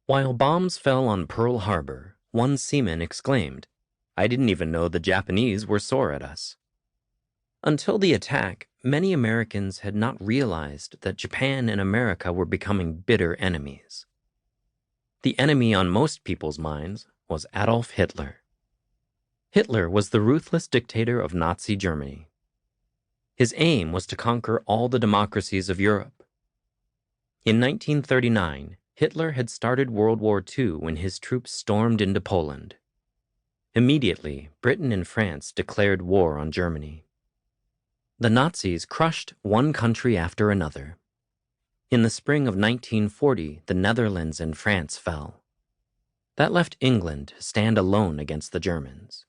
While bombs fell on Pearl Harbor, one seaman exclaimed, "I didn't even know the Japanese were sore at us." Until the attack, many Americans had not realized that Japan and America were becoming bitter enemies. The enemy on most people's minds was Adolf Hitler. Hitler was the ruthless dictator of Nazi Germany. His aim was to conquer all the democracies of Europe. In 1939, Hitler had started World War II when his troops stormed into Poland. Immediately, Britain and France declared war on Germany. The Nazis crushed one country after another. In the spring of 1940, the Netherlands and France fell. That left England to stand alone against the Germans.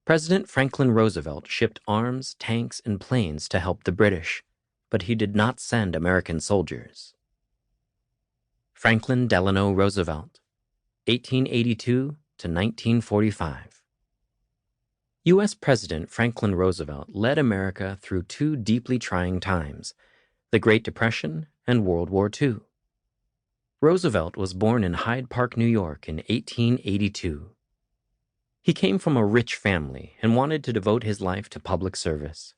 President Franklin Roosevelt shipped arms, tanks, and planes to help the British, but he did not send American soldiers. Franklin Delano Roosevelt, 1882 to 1945. U.S. President Franklin Roosevelt led America through two deeply trying times, the Great Depression and World War II. Roosevelt was born in Hyde Park, New York in 1882. He came from a rich family and wanted to devote his life to public service.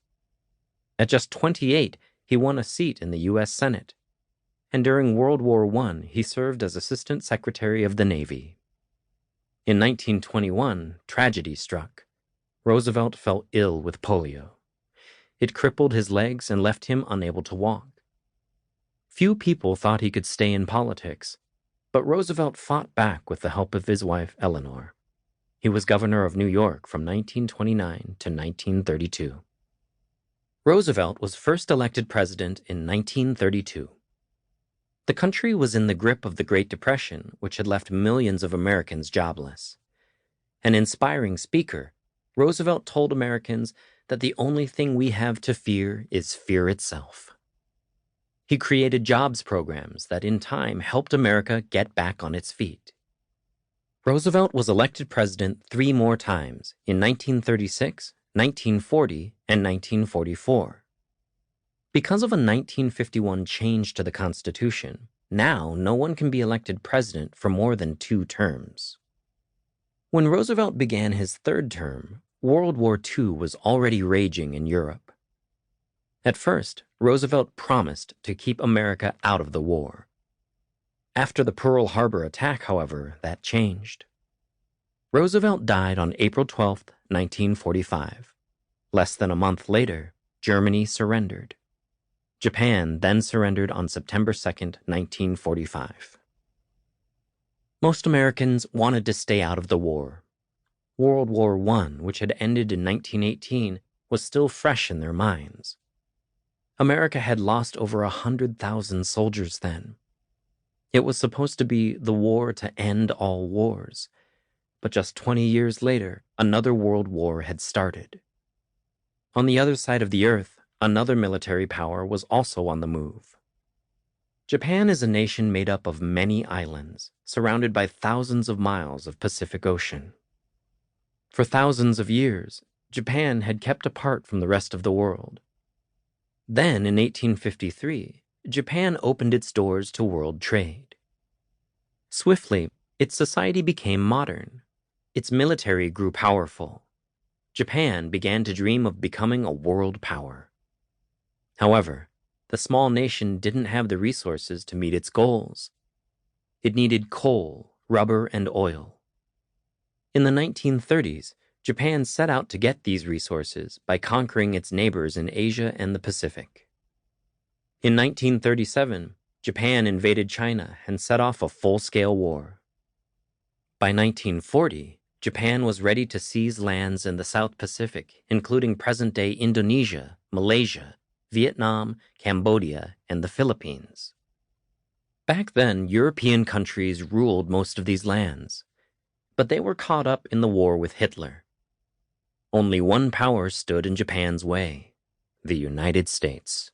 At just 28, he won a seat in the U.S. Senate, and during World War I, he served as Assistant Secretary of the Navy. In 1921, tragedy struck. Roosevelt fell ill with polio. It crippled his legs and left him unable to walk. Few people thought he could stay in politics, but Roosevelt fought back with the help of his wife, Eleanor. He was governor of New York from 1929 to 1932. Roosevelt was first elected president in 1932. The country was in the grip of the Great Depression, which had left millions of Americans jobless. An inspiring speaker, Roosevelt told Americans that the only thing we have to fear is fear itself. He created jobs programs that in time helped America get back on its feet. Roosevelt was elected president 3 more times, in 1936, 1940, and 1944. Because of a 1951 change to the Constitution, now no one can be elected president for more than 2 terms. When Roosevelt began his 3rd term, World War II was already raging in Europe. At first, Roosevelt promised to keep America out of the war. After the Pearl Harbor attack, however, that changed. Roosevelt died on April 12, 1945. Less than a month later, Germany surrendered. Japan then surrendered on September 2, 1945. Most Americans wanted to stay out of the war. World War I, which had ended in 1918, was still fresh in their minds. America had lost over 100,000 soldiers then. It was supposed to be the war to end all wars, but just 20 years later, another world war had started. On the other side of the earth, another military power was also on the move. Japan is a nation made up of many islands, surrounded by thousands of miles of Pacific Ocean. For thousands of years, Japan had kept apart from the rest of the world. Then, in 1853, Japan opened its doors to world trade. Swiftly, its society became modern. Its military grew powerful. Japan began to dream of becoming a world power. However, the small nation didn't have the resources to meet its goals. It needed coal, rubber, and oil. In the 1930s, Japan set out to get these resources by conquering its neighbors in Asia and the Pacific. In 1937, Japan invaded China and set off a full-scale war. By 1940, Japan was ready to seize lands in the South Pacific, including present-day Indonesia, Malaysia, Vietnam, Cambodia, and the Philippines. Back then, European countries ruled most of these lands, but they were caught up in the war with Hitler. Only one power stood in Japan's way: the United States.